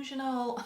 delusional.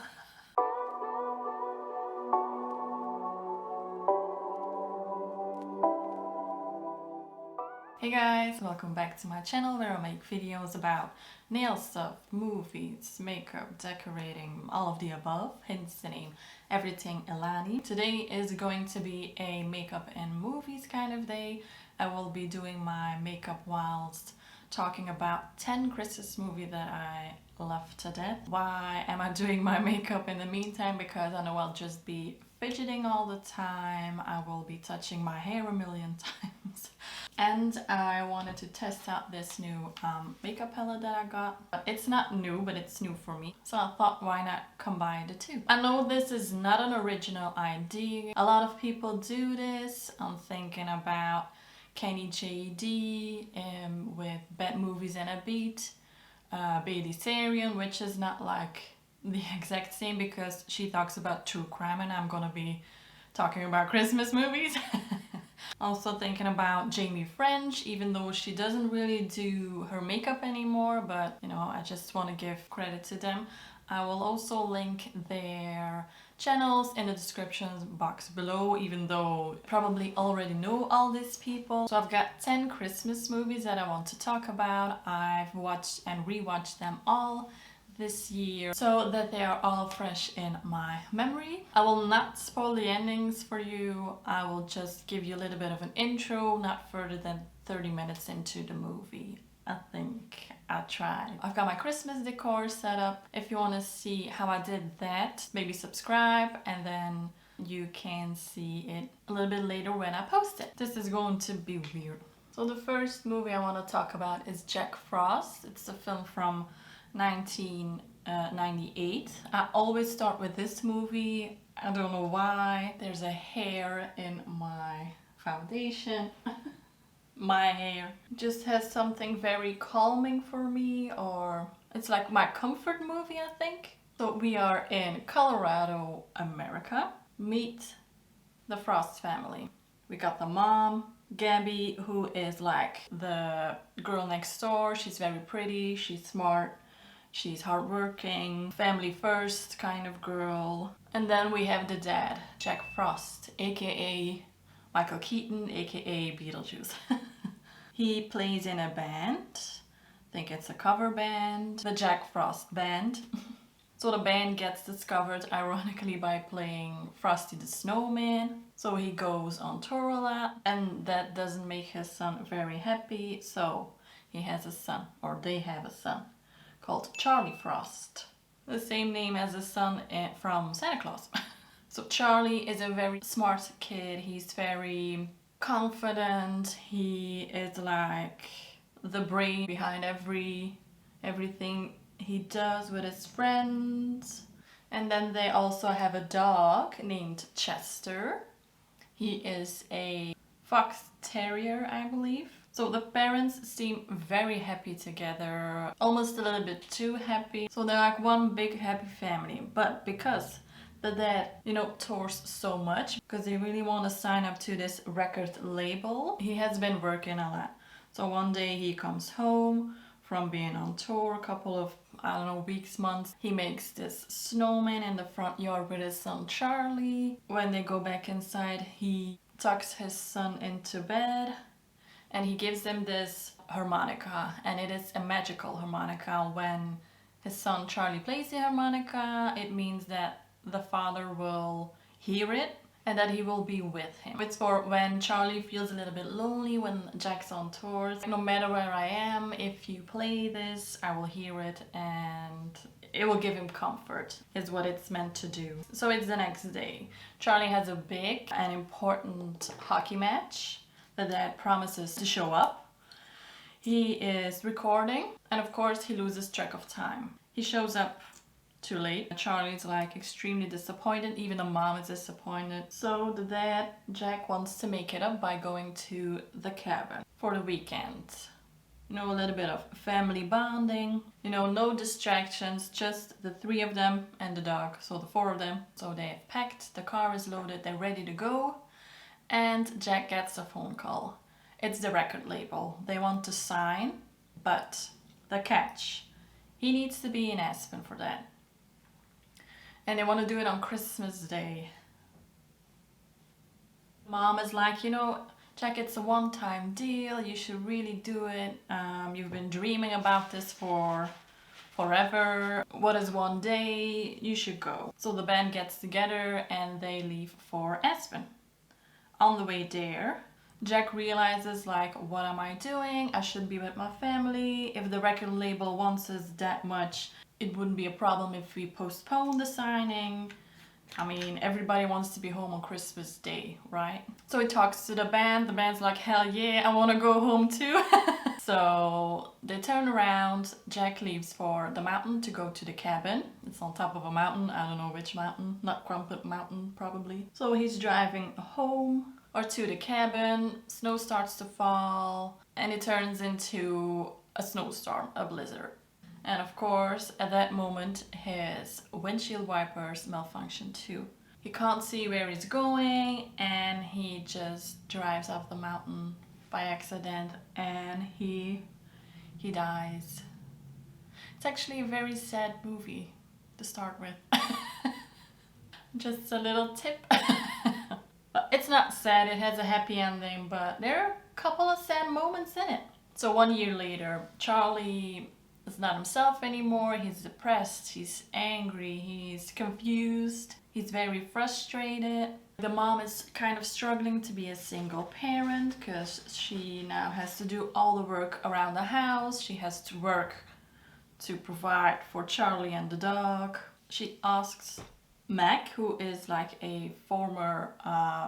Hey guys, welcome back to my channel where I make videos about nail stuff, movies, makeup, decorating, all of the above, hence the name Everything Elani. Today is going to be a makeup and movies kind of day. I will be doing my makeup whilst talking about 10 Christmas movies that I love to death. Why am I doing my makeup in the meantime? Because I know I'll just be fidgeting all the time. I will be touching my hair a million times. And I wanted to test out this new makeup palette that I got. It's not new, but it's new for me. So I thought, why not combine the two? I know this is not an original idea. A lot of people do this. I'm thinking about Kenny JD with Bad Movies and a Beat. Bailey Sarian, which is not like the exact same because she talks about true crime and I'm gonna be talking about Christmas movies. Also thinking about Jamie French, even though she doesn't really do her makeup anymore, but you know, I just want to give credit to them. I will also link their channels in the description box below, even though you probably already know all these people. So I've got 10 Christmas movies that I want to talk about. I've watched and rewatched them all this year so that they are all fresh in my memory. I will not spoil the endings for you. I will just give you a little bit of an intro, not further than 30 minutes into the movie. I think I tried. I've got my Christmas decor set up. If you want to see how I did that, maybe subscribe and then you can see it a little bit later when I post it. This is going to be weird. So the first movie I want to talk about is Jack Frost. It's a film from 1998. I always start with this movie. I don't know why. There's a hair in my foundation. My hair just has something very calming for me, or it's like my comfort movie, I think. So we are in Colorado, America. Meet the Frost family. We got the mom, Gabby, who is like the girl next door. She's very pretty, she's smart, she's hardworking, family first kind of girl. And then we have the dad, Jack Frost, aka Michael Keaton, aka Beetlejuice. He plays in a band. I think it's a cover band, the Jack Frost Band. So the band gets discovered ironically by playing Frosty the Snowman. So he goes on tour a lot and that doesn't make his son very happy. So he has a son, or they have a son, called Charlie Frost. The same name as the son from Santa Claus. So Charlie is a very smart kid. He's very confident. He is like the brain behind everything he does with his friends. And then they also have a dog named Chester. He is a fox terrier, I believe. So the parents seem very happy together, almost a little bit too happy. So they're like one big happy family. But because the dad, you know, tours so much, because they really want to sign up to this record label, he has been working a lot. So one day he comes home from being on tour, a couple of, I don't know, weeks, months. He makes this snowman in the front yard with his son Charlie. When they go back inside, he tucks his son into bed and he gives them this harmonica, and it is a magical harmonica. When his son Charlie plays the harmonica, it means that the father will hear it and that he will be with him. It's for when Charlie feels a little bit lonely when Jack's on tours. No matter where I am, if you play this, I will hear it and it will give him comfort, is what it's meant to do. So it's the next day. Charlie has a big and important hockey match. The dad promises to show up. He is recording and of course he loses track of time. He shows up too late. Charlie's like extremely disappointed, even the mom is disappointed. So the dad, Jack, wants to make it up by going to the cabin for the weekend. You know, a little bit of family bonding, you know, no distractions, just the three of them and the dog, so the four of them. So they have packed, the car is loaded, they're ready to go, and Jack gets a phone call. It's the record label. They want to sign, but the catch, he needs to be in Aspen for that. and they want to do it on Christmas Day. Mom is like, you know, Jack, it's a one-time deal. You should really do it. You've been dreaming about this for forever. What is one day? You should go. So the band gets together and they leave for Aspen. On the way there, Jack realizes, like, what am I doing? I should be with my family. If the record label wants us that much, it wouldn't be a problem if we postpone the signing. I mean, everybody wants to be home on Christmas Day, right? So he talks to the band. The band's like, hell yeah, I want to go home too. So they turn around. Jack leaves for the mountain to go to the cabin. It's on top of a mountain. I don't know which mountain. Not Crumpet Mountain, probably. So he's driving home or to the cabin. Snow starts to fall and it turns into a snowstorm, a blizzard. And of course, at that moment, his windshield wipers malfunction too. He can't see where he's going and he just drives off the mountain by accident and he dies. It's actually a very sad movie to start with. Just a little tip. But it's not sad, it has a happy ending, but there are a couple of sad moments in it. So 1 year later, Charlie is not himself anymore. He's depressed, he's angry, he's confused, he's very frustrated. The mom is kind of struggling to be a single parent because she now has to do all the work around the house. She has to work to provide for Charlie and the dog. She asks Mac, who is like a former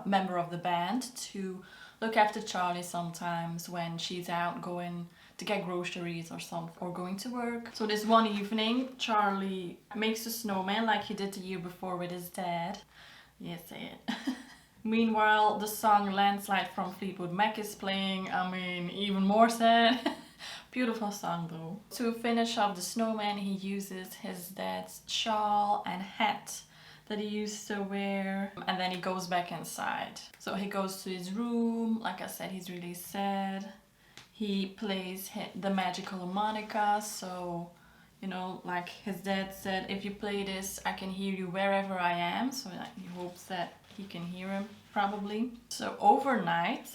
member of the band, to look after Charlie sometimes when she's out going to get groceries or something, or going to work. So this one evening, Charlie makes a snowman like he did the year before with his dad. Yeah, say it. Meanwhile, the song Landslide from Fleetwood Mac is playing. I mean, even more sad. Beautiful song though. To finish off the snowman, he uses his dad's shawl and hat that he used to wear, and then he goes back inside. So he goes to his room. Like I said, he's really sad. He plays the magical harmonica, so, you know, like his dad said, if you play this, I can hear you wherever I am. So he hopes that he can hear him, probably. So overnight,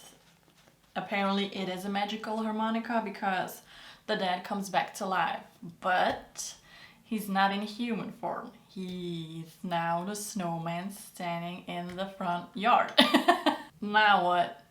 apparently it is a magical harmonica because the dad comes back to life, but he's not in human form. He's now the snowman standing in the front yard. Now what?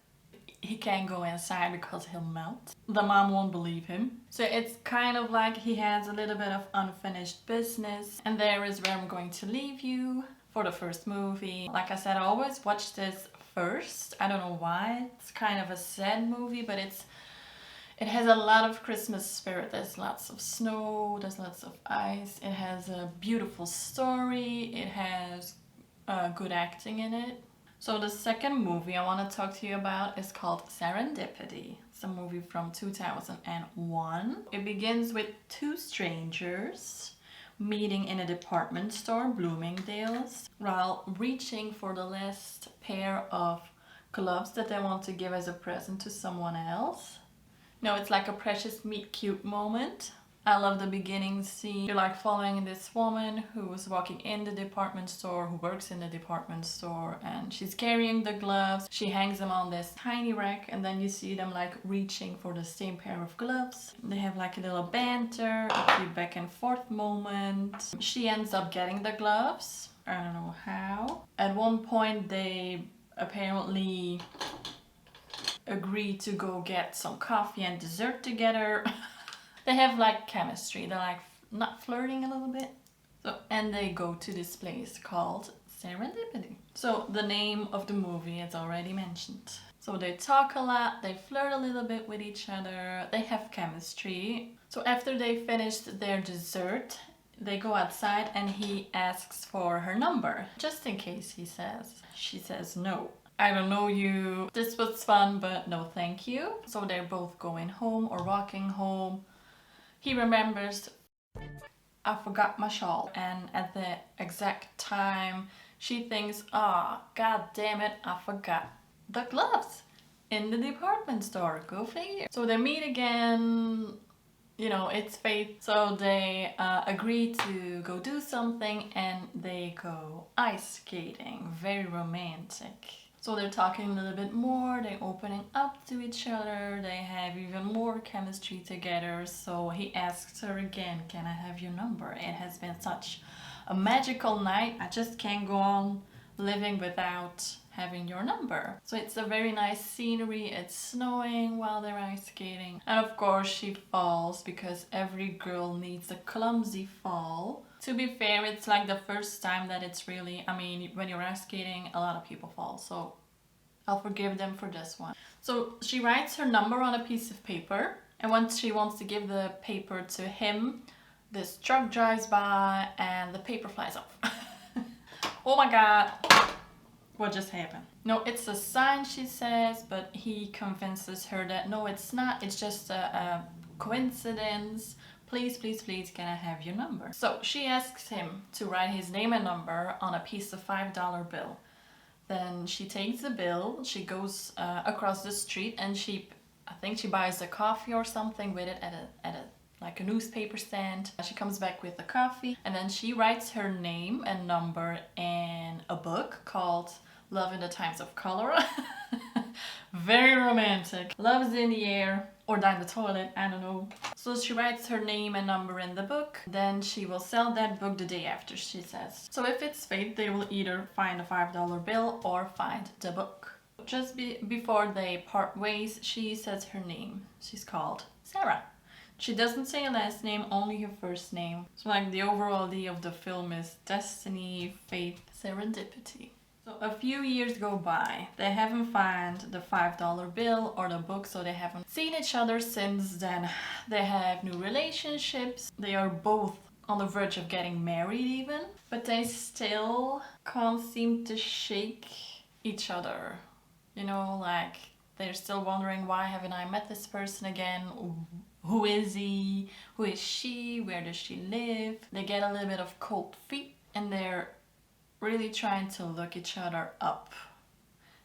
He can't go inside because he'll melt. The mom won't believe him. So it's kind of like he has a little bit of unfinished business. And there is where I'm going to leave you for the first movie. Like I said, I always watch this first. I don't know why. It's kind of a sad movie, but it has a lot of Christmas spirit. There's lots of snow, there's lots of ice. It has a beautiful story. It has good acting in it. So the second movie I want to talk to you about is called Serendipity. It's a movie from 2001. It begins with two strangers meeting in a department store, Bloomingdale's, while reaching for the last pair of gloves that they want to give as a present to someone else. No, it's like a precious meet cute moment. I love the beginning scene. You're like following this woman who's walking in the department store, who works in the department store, and she's carrying the gloves. She hangs them on this tiny rack, and then you see them like reaching for the same pair of gloves. They have like a little banter, a cute back and forth moment. She ends up getting the gloves. I don't know how. At one point they apparently agree to go get some coffee and dessert together. They have like chemistry. They're like not flirting a little bit. So, and they go to this place called Serendipity. So the name of the movie is already mentioned. So they talk a lot, they flirt a little bit with each other, they have chemistry. So after they finished their dessert, they go outside and he asks for her number. Just in case, he says. She says no. I don't know you. This was fun, but no thank you. So they're both going home or walking home. He remembers, I forgot my shawl. And at the exact time, she thinks, god damn it, I forgot the gloves in the department store. Go figure. So they meet again you know, it's fate. So they agree to go do something and they go ice skating. Very romantic. So they're talking a little bit more, they're opening up to each other, they have even more chemistry together. So he asks her again, can I have your number? It has been such a magical night, I just can't go on living without having your number. So it's a very nice scenery, it's snowing while they're ice skating. And of course she falls, because every girl needs a clumsy fall. To be fair, it's like the first time that it's really, I mean, when you're ice skating, a lot of people fall, so I'll forgive them for this one. So she writes her number on a piece of paper, and once she wants to give the paper to him, this truck drives by and the paper flies off. Oh my god, what just happened? No, it's a sign, she says, but he convinces her that no, it's not, it's just a coincidence. Please, please, please, can I have your number? So she asks him to write his name and number on a piece of $5 bill. Then she takes the bill, she goes across the street, and I think she buys a coffee or something with it at a like a newspaper stand. She comes back with the coffee, and then she writes her name and number in a book called Love in the Times of Color. Very romantic. Love's in the air, or down the toilet, I don't know. So she writes her name and number in the book, then she will sell that book the day after, she says. So if it's fate, they will either find a $5 bill or find the book. Just before they part ways, she says her name. She's called Sarah. She doesn't say a last name, only her first name. So like the overall idea of the film is destiny, fate, serendipity. So a few years go by. They haven't found the $5 bill or the book, so they haven't seen each other since then. They have new relationships. They are both on the verge of getting married even, but they still can't seem to shake each other. You know, like they're still wondering, why haven't I met this person again? Who is he? Who is she? Where does she live? They get a little bit of cold feet, and they're really trying to look each other up.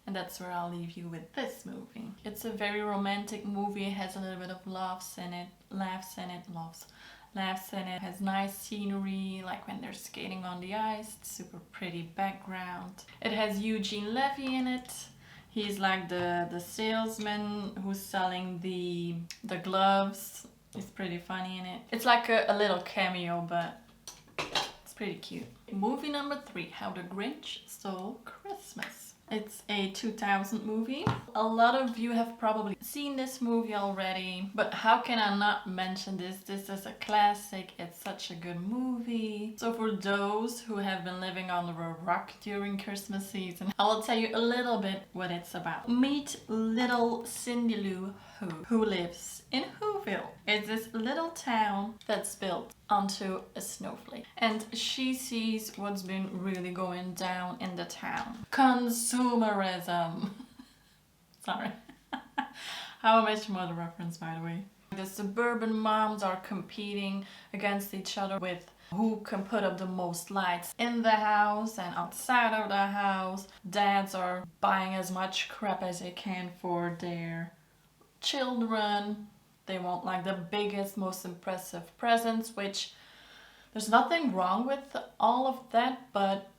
And that's where I'll leave you with this movie. It's a very romantic movie. It has a little bit of laughs in it. Laughs in it. It has nice scenery, like when they're skating on the ice. It's super pretty background. It has Eugene Levy in it. He's like the salesman who's selling the gloves. He's pretty funny in it. It's like a little cameo, but it's pretty cute. Movie number 3, How the Grinch Stole Christmas. It's a 2000 movie. A lot of you have probably seen this movie already, but how can I not mention this? This is a classic. It's such a good movie. So for those who have been living under a rock during Christmas season, I will tell you a little bit what it's about. Meet little Cindy Lou who lives in Whoville. It's this little town that's built onto a snowflake, and she sees what's been really going down in the town. Consumerism. Sorry. How much mother reference, by the way. The suburban moms are competing against each other with who can put up the most lights in the house and outside of the house. Dads are buying as much crap as they can for their children. They want like the biggest, most impressive presents, which there's nothing wrong with all of that, but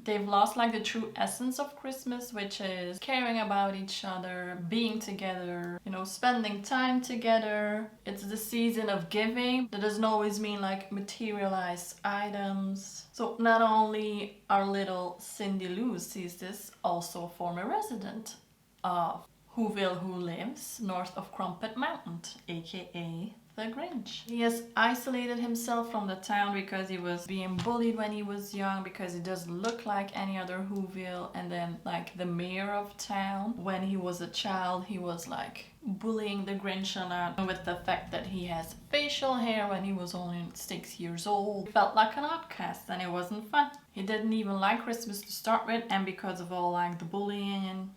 they've lost like the true essence of Christmas, which is caring about each other, being together, you know, spending time together. It's the season of giving. That doesn't always mean like materialized items. So not only our little Cindy Lou sees this, also a former resident of Whoville who lives north of Crumpet Mountain, aka the Grinch. He has isolated himself from the town because he was being bullied when he was young, because he doesn't look like any other Whoville. And then like the mayor of town, when he was a child, he was like bullying the Grinch a lot with the fact that he has facial hair when he was only 6 years old. He felt like an outcast and it wasn't fun. He didn't even like Christmas to start with, and because of all like the bullying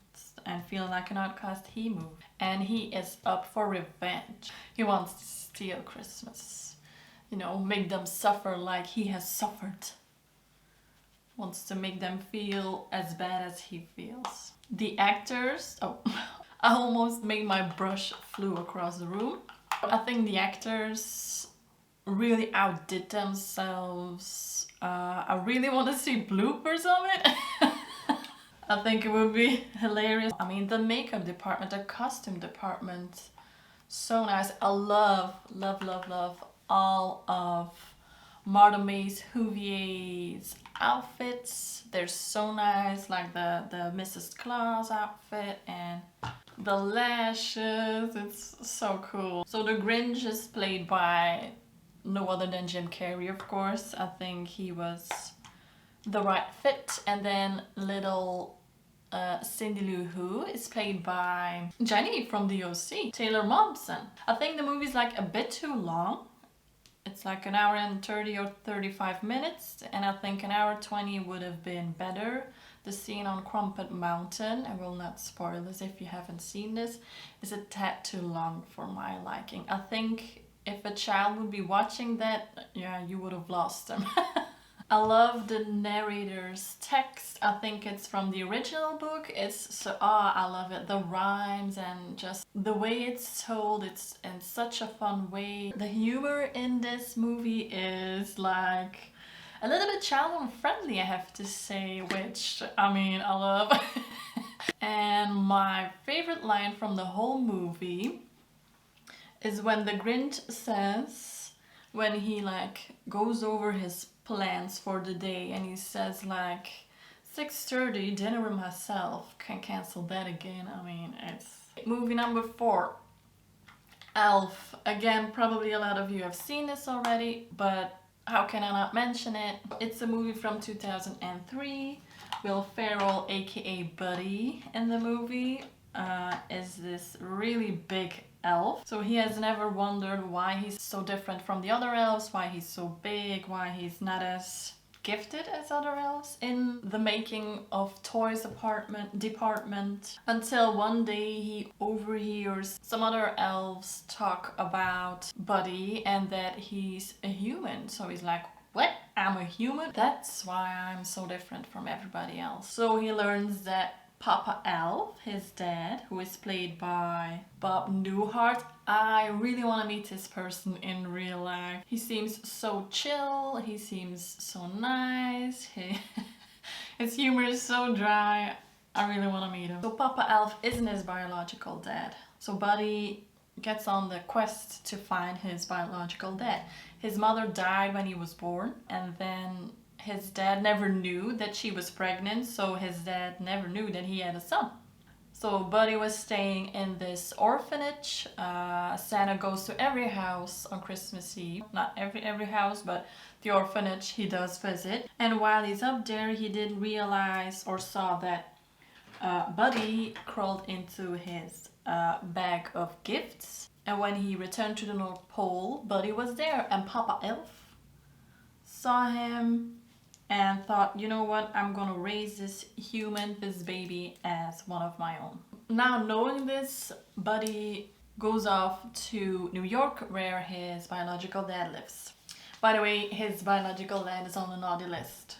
and feeling like an outcast, he moved. And he is up for revenge. He wants to steal Christmas. You know, make them suffer like he has suffered. Wants to make them feel as bad as he feels. The actors... Oh, I almost made my brush flew across the room. I think the actors really outdid themselves. I really want to see bloopers of it. I think it would be hilarious. I mean, the makeup department, the costume department, so nice. I love, love, love, love all of Martha May's Huvier's outfits. They're so nice, like the Mrs. Claus outfit and the lashes. It's so cool. So the Grinch is played by no other than Jim Carrey, of course. I think he was the right fit. And then little Cindy Lou Who is played by Jenny from the OC, Taylor Momsen. I think the movie's like a bit too long. It's like an hour and 30 or 35 minutes, and I think an hour 20 would have been better. The scene on Crumpet Mountain, I will not spoil this if you haven't seen this, is a tad too long for my liking. I think if a child would be watching that, yeah, you would have lost them. I love the narrator's text. I think it's from the original book. It's so, I love it. The rhymes and just the way it's told, it's in such a fun way. The humor in this movie is like a little bit child unfriendly, I have to say, which, I mean, I love. And my favorite line from the whole movie is when the Grinch says, when he like goes over his plans for the day and he says like 6:30 dinner with myself, can cancel that again. I mean, it's movie number 4, Elf. Again, probably a lot of you have seen this already, but how can I not mention it? It's a movie from 2003. Will Ferrell, aka Buddy, in the movie is this really big elf. So he has never wondered why he's so different from the other elves, why he's so big, why he's not as gifted as other elves in the making of toys department, until one day he overhears some other elves talk about Buddy and that he's a human. So he's like, what? I'm a human? That's why I'm so different from everybody else. So he learns that Papa Elf, his dad, who is played by Bob Newhart. I really want to meet this person in real life. He seems so chill, he seems so nice, his humor is so dry. I really want to meet him. So Papa Elf isn't his biological dad. So Buddy gets on the quest to find his biological dad. His mother died when he was born, and then his dad never knew that she was pregnant, so his dad never knew that he had a son. So Buddy was staying in this orphanage. Santa goes to every house on Christmas Eve. Not every house, but the orphanage he does visit. And while he's up there, he didn't realize or saw that Buddy crawled into his bag of gifts. And when he returned to the North Pole, Buddy was there, and Papa Elf saw him and thought, you know what, I'm gonna raise this baby as one of my own. Now knowing this, Buddy goes off to New York where his biological dad lives. By the way, his biological dad is on the naughty list.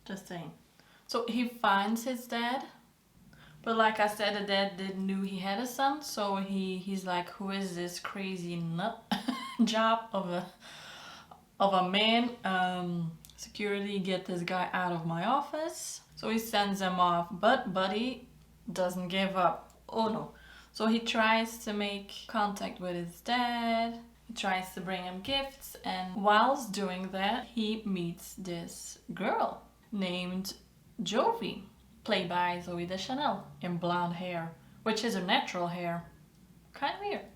Just saying. So he finds his dad, but like I said, the dad didn't know he had a son, so he's like, who is this crazy nut job of a man? Security, get this guy out of my office. So he sends him off, but Buddy doesn't give up. Oh no. So he tries to make contact with his dad. He tries to bring him gifts, and whilst doing that, he meets this girl named Jovi, played by Zooey Deschanel, in blonde hair, which is her natural hair. Kind of weird.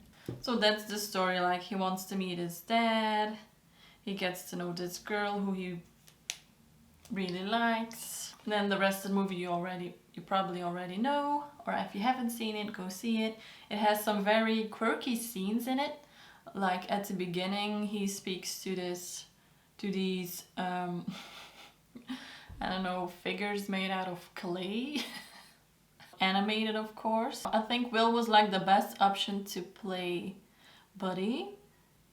So that's the story. Like, he wants to meet his dad. He gets to know this girl who he really likes. And then the rest of the movie you probably already know, or if you haven't seen it, go see it. It has some very quirky scenes in it. Like at the beginning, he speaks to these I don't know, figures made out of clay. Animated, of course. I think Will was like the best option to play Buddy.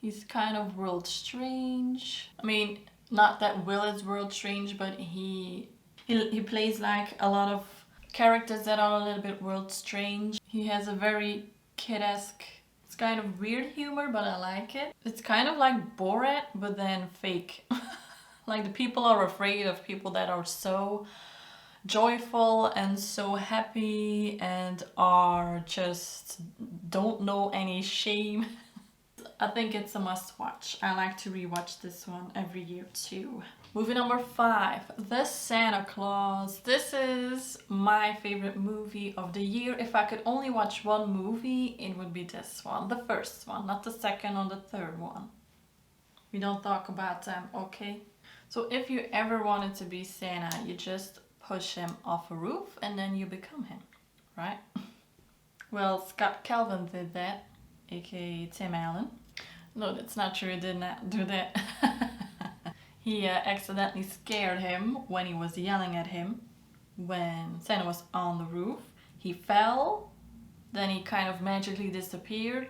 He's kind of world strange. I mean, not that Will is world strange, but he plays like a lot of characters that are a little bit world strange. He has a very kid-esque It's kind of weird humor, but I like it. It's kind of like Borat, but then fake. Like the people are afraid of people that are so joyful and so happy and are just don't know any shame. I think it's a must watch. I like to rewatch this one every year too. Movie number 5, The Santa Claus. This is my favorite movie of the year. If I could only watch one movie, it would be this one. The first one, not the second or the third one. We don't talk about them, okay? So if you ever wanted to be Santa, you just push him off a roof and then you become him, right? Well, Scott Calvin did that, aka Tim Allen. No, that's not true, he did not do that. He accidentally scared him when he was yelling at him when Santa was on the roof. He fell, then he kind of magically disappeared.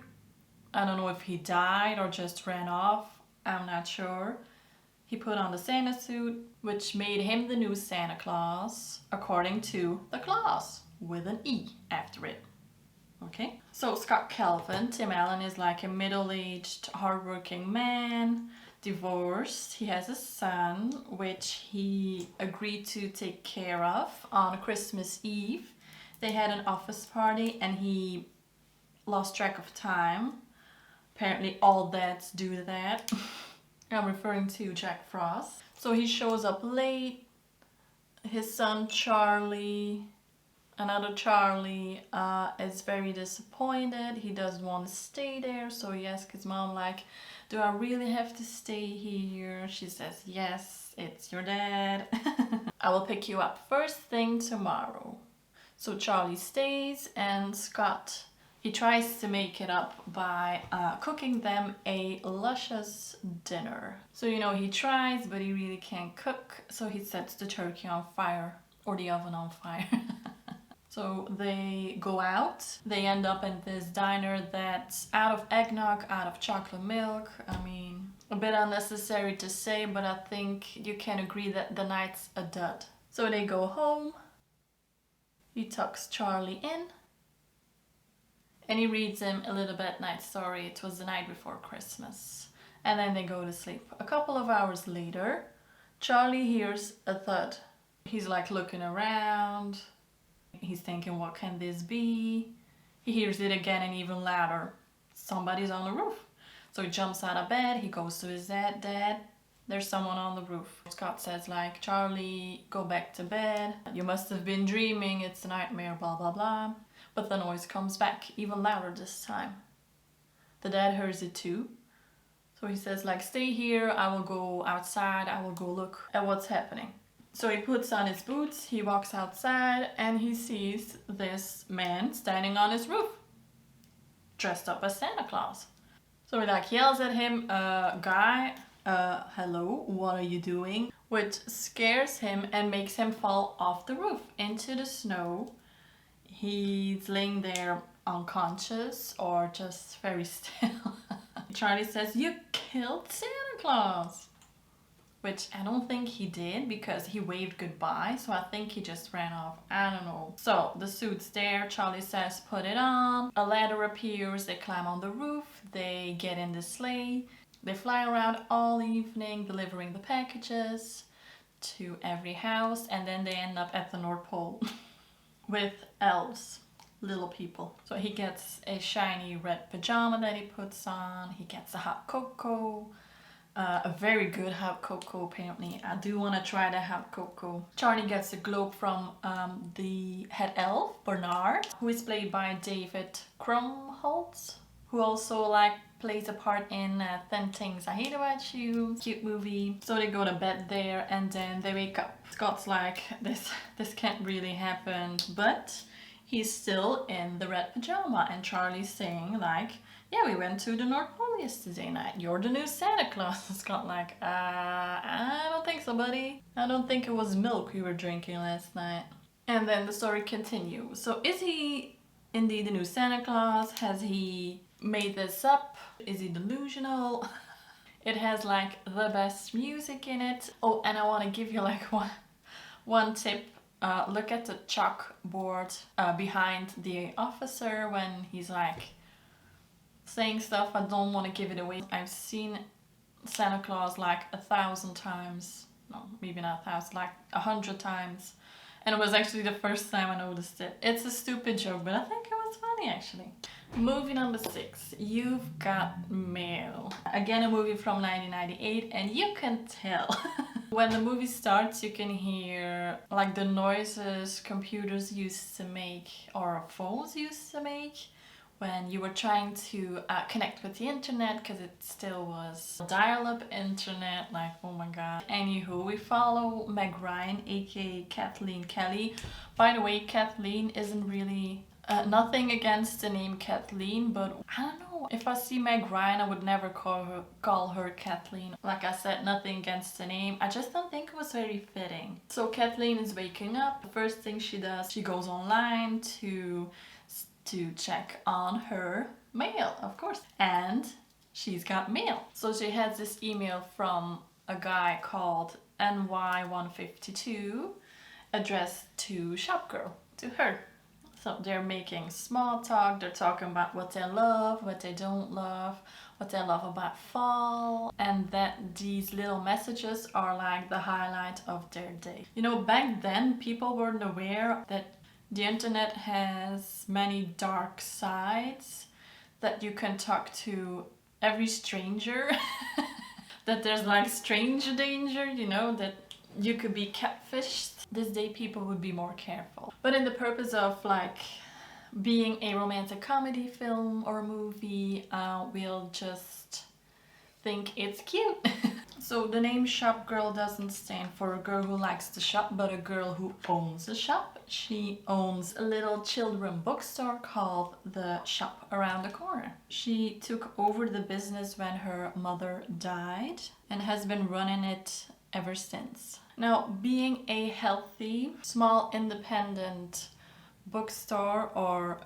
I don't know if he died or just ran off, I'm not sure. He put on the Santa suit, which made him the new Santa Claus, according to the Claus, with an E after it. Okay? So Scott Calvin, Tim Allen, is like a middle-aged, hardworking man, divorced. He has a son, which he agreed to take care of on Christmas Eve. They had an office party and he lost track of time. Apparently all dads do that. I'm referring to Jack Frost. So he shows up late. His son Charlie, another Charlie, is very disappointed. He doesn't want to stay there, so he asks his mom like, do I really have to stay here? She says, yes, it's your dad. I will pick you up first thing tomorrow. So Charlie stays and Scott, he tries to make it up by cooking them a luscious dinner. So you know he tries, but he really can't cook, so he sets the turkey on fire, or the oven on fire. So they go out, they end up in this diner that's out of eggnog, out of chocolate milk. I mean, a bit unnecessary to say, but I think you can agree that the night's a dud. So they go home, he tucks Charlie in, and he reads him a little bedtime story. It was the night before Christmas. And then they go to sleep. A couple of hours later, Charlie hears a thud. He's like looking around. He's thinking, what can this be? He hears it again and even louder. Somebody's on the roof. So he jumps out of bed. He goes to his dad. Dad, there's someone on the roof. Scott says like, Charlie, go back to bed. You must have been dreaming. It's a nightmare, blah, blah, blah. But the noise comes back even louder this time. The dad hears it too. So he says like, stay here. I will go outside. I will go look at what's happening. So he puts on his boots, he walks outside, and he sees this man standing on his roof, dressed up as Santa Claus. So he like yells at him, guy, hello, what are you doing? Which scares him and makes him fall off the roof into the snow. He's laying there unconscious or just very still. Charlie says, you killed Santa Claus. Which I don't think he did because he waved goodbye, so I think he just ran off. I don't know. So the suit's there, Charlie says put it on. A ladder appears, they climb on the roof, they get in the sleigh. They fly around all evening delivering the packages to every house, and then they end up at the North Pole with elves, little people. So he gets a shiny red pajama that he puts on, he gets a hot cocoa. A very good hot cocoa apparently. I do want to try the hot cocoa. Charlie gets a globe from the head elf, Bernard, who is played by David Krumholtz, who also like plays a part in 10 Things I Hate About You, cute movie. So they go to bed there and then they wake up. Scott's like, this can't really happen, but he's still in the red pajama, and Charlie's saying like, yeah, we went to the North Pole yesterday night. You're the new Santa Claus. Scott like, I don't think so, buddy. I don't think it was milk we were drinking last night. And then the story continues. So is he indeed the new Santa Claus? Has he made this up? Is he delusional? It has like the best music in it. Oh, and I want to give you like one tip. Look at the chalkboard behind the officer when he's like saying stuff, I don't want to give it away. I've seen Santa Claus like 1,000 times. No, maybe not 1,000, like 100 times. And it was actually the first time I noticed it. It's a stupid joke, but I think it was funny actually. Movie number 6, You've Got Mail. Again, a movie from 1998, and you can tell. When the movie starts, you can hear like the noises computers used to make or phones used to make when you were trying to connect with the internet, because it still was dial-up internet, like oh my god. Anywho, we follow Meg Ryan, aka Kathleen Kelly. By the way, Kathleen isn't really nothing against the name Kathleen, but I don't know. If I see Meg Ryan, I would never call her Kathleen. Like I said, nothing against the name. I just don't think it was very fitting. So Kathleen is waking up. The first thing she does, she goes online to check on her mail, of course. And she's got mail. So she has this email from a guy called NY152 addressed to Shopgirl, to her. So they're making small talk, they're talking about what they love, what they don't love, what they love about fall, and that these little messages are like the highlight of their day. You know, back then people weren't aware that the internet has many dark sides, that you can talk to every stranger, that there's like stranger danger, you know, that you could be catfished. This day people would be more careful. But in the purpose of like being a romantic comedy film or movie, we'll just think it's cute. So the name Shop Girl doesn't stand for a girl who likes to shop, but a girl who owns a shop. She owns a little children bookstore called The Shop Around the Corner. She took over the business when her mother died and has been running it ever since. Now, being a healthy, small, independent bookstore or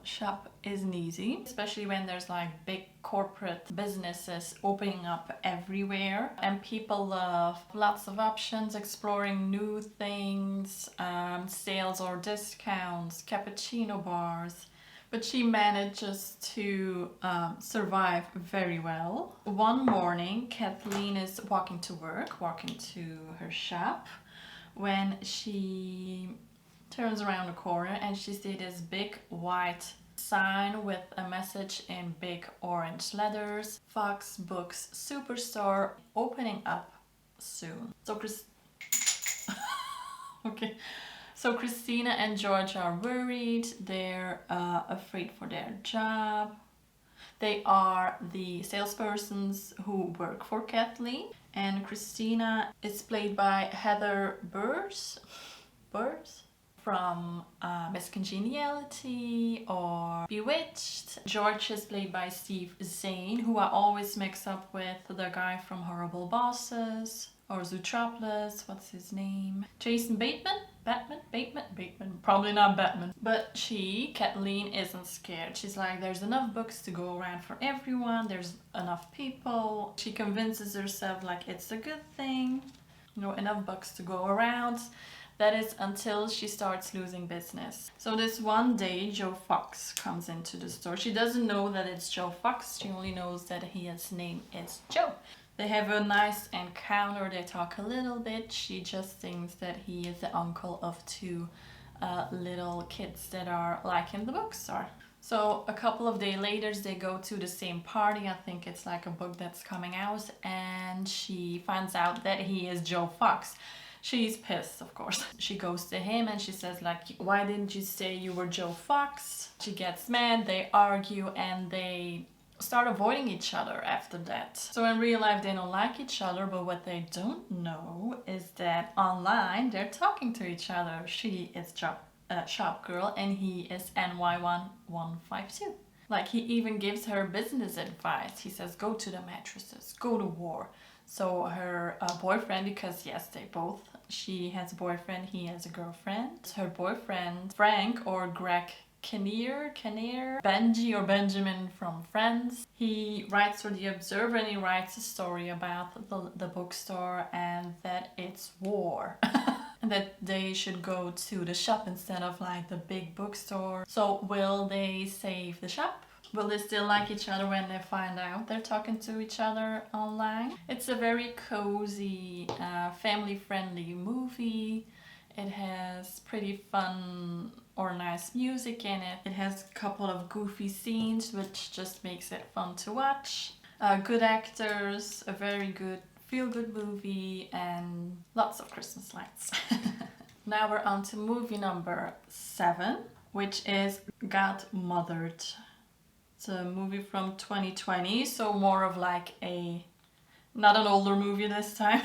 shop isn't easy, especially when there's like big corporate businesses opening up everywhere, and people love lots of options, exploring new things, sales or discounts, cappuccino bars. But she manages to survive very well. One morning, Kathleen is walking to work, walking to her shop, when she turns around the corner and she sees this big white sign with a message in big orange letters: Fox Books Superstore opening up soon. So okay. So Christina and George are worried. They're afraid for their job. They are the salespersons who work for Kathleen. And Christina is played by Heather Burrs from Miss Congeniality or Bewitched. George is played by Steve Zane, who I always mix up with the guy from Horrible Bosses or Zootropolis. What's his name? Jason Bateman? Bateman? Probably not Batman. But Kathleen, isn't scared. She's like, there's enough books to go around for everyone. There's enough people. She convinces herself like it's a good thing. You know, enough books to go around. That is until she starts losing business. So this one day, Joe Fox comes into the store. She doesn't know that it's Joe Fox. She only knows that his name is Joe. They have a nice encounter. They talk a little bit. She just thinks that he is the uncle of two little kids that are like in the bookstore. So a couple of days later, they go to the same party. I think it's like a book that's coming out. And she finds out that he is Joe Fox. She's pissed, of course. She goes to him and she says like, why didn't you say you were Joe Fox? She gets mad, they argue, and they start avoiding each other after that. So in real life they don't like each other, but what they don't know is that online they're talking to each other. She is Shop Girl and he is NY152. Like, he even gives her business advice. He says, go to the mattresses, go to war. So her boyfriend, because yes, she has a boyfriend, he has a girlfriend. Her boyfriend, Frank or Greg Kinnear, Benji or Benjamin from Friends. He writes for The Observer and he writes a story about the bookstore and that it's war. And that they should go to the shop instead of like the big bookstore. So will they save the shop Will they still like each other when they find out they're talking to each other online? It's a very cozy, family-friendly movie. It has pretty fun or nice music in it. It has a couple of goofy scenes, which just makes it fun to watch. Good actors, a very good feel-good movie, and lots of Christmas lights. Now we're on to movie number 7, which is Godmothered. It's a movie from 2020, so more of like not an older movie this time.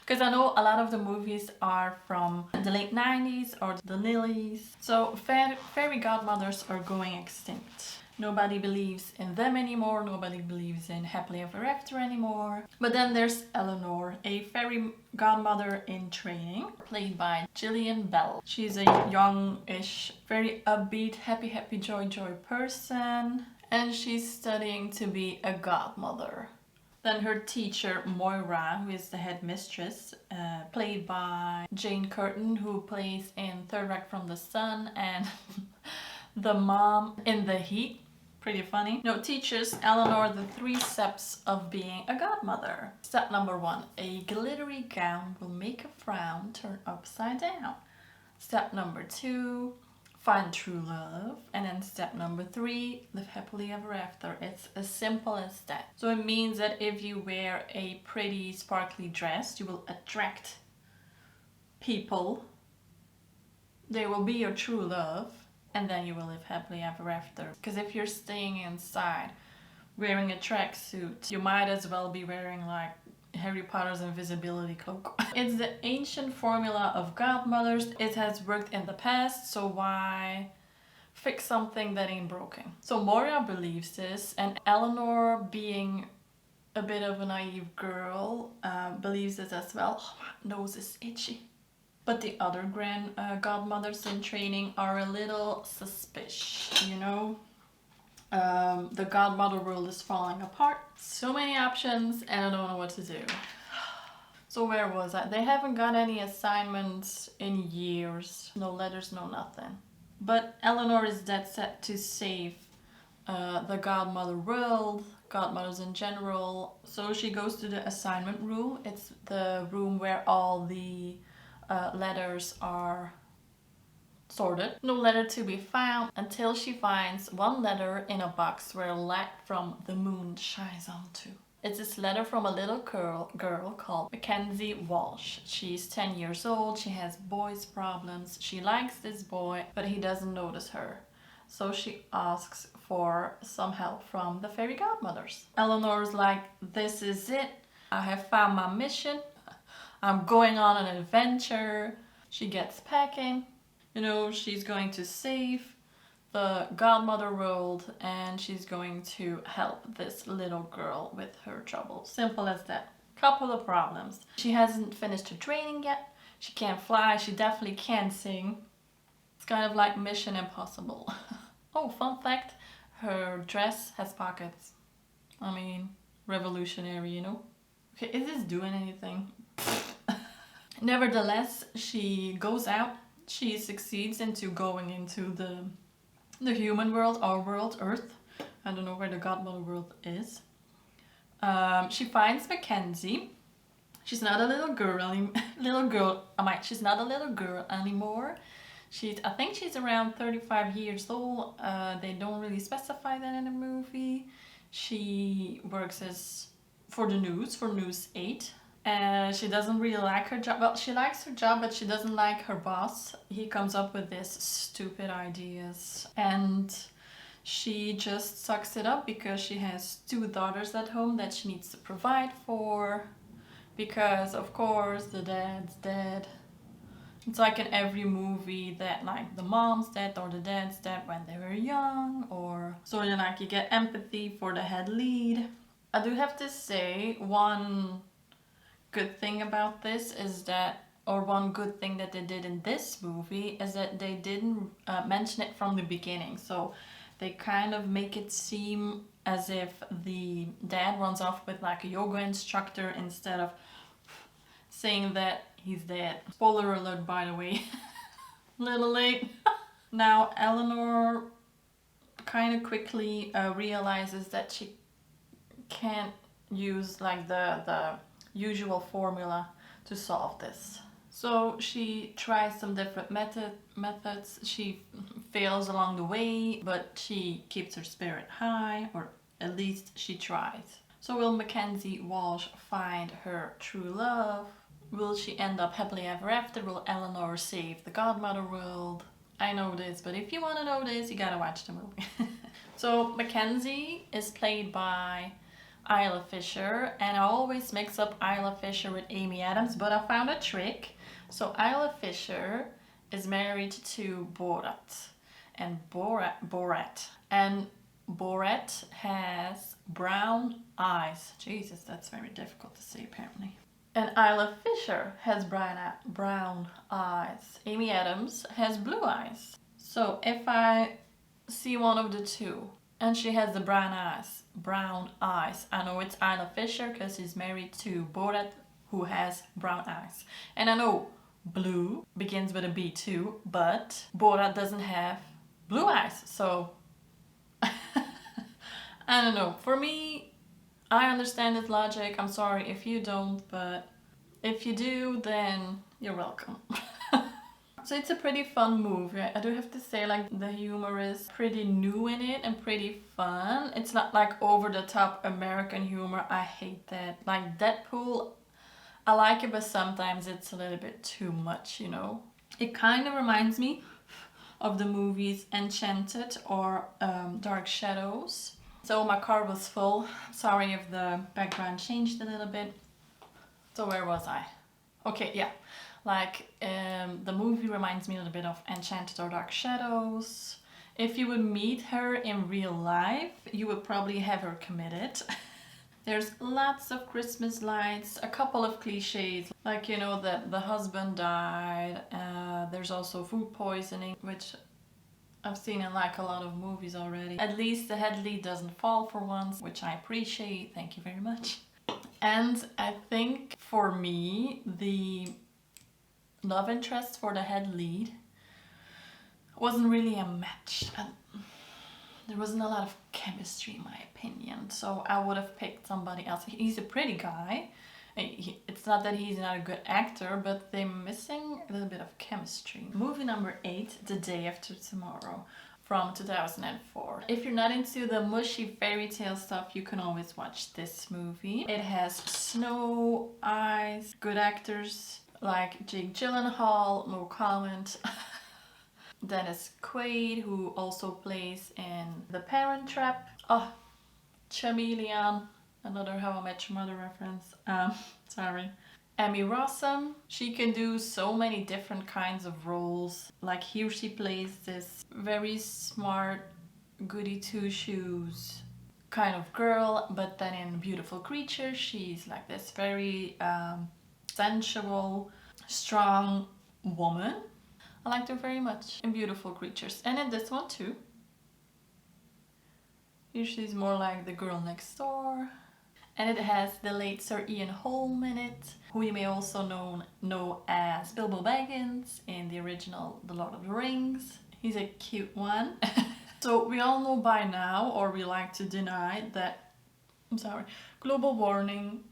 Because I know a lot of the movies are from the late 90s or the lilies. So fairy godmothers are going extinct. Nobody believes in them anymore. Nobody believes in happily ever after anymore. But then there's Eleanor, a fairy godmother in training, played by Gillian Bell. She's a young-ish, very upbeat, happy, joy person. And she's studying to be a godmother. Then her teacher, Moira, who is the headmistress, played by Jane Curtin, who plays in Third Rock from the Sun and the mom in The Heat. Pretty funny. No, teaches Eleanor the 3 steps of being a godmother. Step number 1, a glittery gown will make a frown turn upside down. Step number 2, find true love. And then step number 3, live happily ever after. It's as simple as that. So it means that if you wear a pretty sparkly dress, you will attract people. They will be your true love. And then you will live happily ever after. Because if you're staying inside wearing a tracksuit, you might as well be wearing like Harry Potter's invisibility cloak. It's the ancient formula of godmothers. It has worked in the past, so why fix something that ain't broken? So Moira believes this, and Eleanor, being a bit of a naive girl, believes this as well. Oh, my nose is itchy. But the other godmothers in training are a little suspicious, you know? The godmother world is falling apart. So many options and I don't know what to do. So where was I? They haven't got any assignments in years. No letters, no nothing. But Eleanor is dead set to save the godmother world, godmothers in general. So she goes to the assignment room. It's the room where all the letters are sorted. No letter to be found until she finds one letter in a box where light from the moon shines onto. It's this letter from a little girl called Mackenzie Walsh. She's 10 years old, she has boys problems, she likes this boy, but he doesn't notice her. So she asks for some help from the fairy godmothers. Eleanor's like, this is it, I have found my mission. I'm going on an adventure. She gets packing. You know, she's going to save the godmother world and she's going to help this little girl with her troubles. Simple as that. Couple of problems. She hasn't finished her training yet. She can't fly. She definitely can't sing. It's kind of like Mission Impossible. Oh, fun fact. Her dress has pockets. I mean, revolutionary, you know? Okay, is this doing anything? Nevertheless, she goes out, she succeeds into going into the human world, our world, Earth. I don't know where the godmother world is. She finds Mackenzie. She's not a little girl she's not a little girl anymore. I think she's around 35 years old. They don't really specify that in the movie. She works for News 8. She doesn't really like her job. Well, she likes her job, but she doesn't like her boss. He comes up with these stupid ideas. And she just sucks it up because she has 2 daughters at home that she needs to provide for. Because, of course, the dad's dead. It's like in every movie that like the mom's dead or the dad's dead when they were young. So then like you get empathy for the head lead. I do have to say one good thing about this is that, or one good thing that they did in this movie is that they didn't mention it from the beginning. So they kind of make it seem as if the dad runs off with like a yoga instructor instead of saying that he's dead. Spoiler alert, by the way. Little late. Now Eleanor kind of quickly realizes that she can't use like the usual formula to solve this. So she tries some different methods. She fails along the way, but she keeps her spirit high, or at least she tries. So will Mackenzie Walsh find her true love? Will she end up happily ever after? Will Eleanor save the godmother world? I know this, but if you want to know this, you gotta watch the movie. So Mackenzie is played by Isla Fisher, and I always mix up Isla Fisher with Amy Adams, but I found a trick. So Isla Fisher is married to Borat, and Borat has brown eyes. Jesus, that's very difficult to say apparently. And Isla Fisher has brown eyes. Amy Adams has blue eyes. So if I see one of the two and she has the brown eyes, I know it's Isla Fisher because she's married to Borat, who has brown eyes. And I know blue begins with a B too, but Borat doesn't have blue eyes. So I don't know. For me, I understand this logic. I'm sorry if you don't, but if you do, then you're welcome. So it's a pretty fun movie. I do have to say, like, the humor is pretty new in it and pretty fun. It's not like over the top American humor. I hate that. Like Deadpool, I like it, but sometimes it's a little bit too much, you know. It kind of reminds me of the movies Enchanted or Dark Shadows. So my car was full. Sorry if the background changed a little bit. So where was I? Okay, yeah. Like, the movie reminds me a little bit of Enchanted or Dark Shadows. If you would meet her in real life, you would probably have her committed. There's lots of Christmas lights, a couple of cliches, like, you know, that the husband died. There's also food poisoning, which I've seen in like a lot of movies already. At least the head lead doesn't fall for once, which I appreciate. Thank you very much. And I think for me, the love interest for the head lead wasn't really a match. There wasn't a lot of chemistry in my opinion, so I would have picked somebody else. He's a pretty guy. It's not that he's not a good actor, but they're missing a little bit of chemistry. Movie number 8, The Day After Tomorrow, from 2004. If you're not into the mushy fairy tale stuff, you can always watch this movie. It has snow, ice, good actors like Jake Gyllenhaal, no comment. Dennis Quaid, who also plays in The Parent Trap. Oh, Chameleon, another How I Met Your Mother reference. Sorry. Emmy Rossum, she can do so many different kinds of roles. Like here she plays this very smart, goody two-shoes kind of girl, but then in Beautiful Creatures, she's like this very sensual, strong woman. I liked her very much in Beautiful Creatures, and in this one too. Here she's more like the girl next door. And it has the late Sir Ian Holm in it, who you may also know as Bilbo Baggins in the original The Lord of the Rings. He's a cute one. So we all know by now, or we like to deny, that, global warming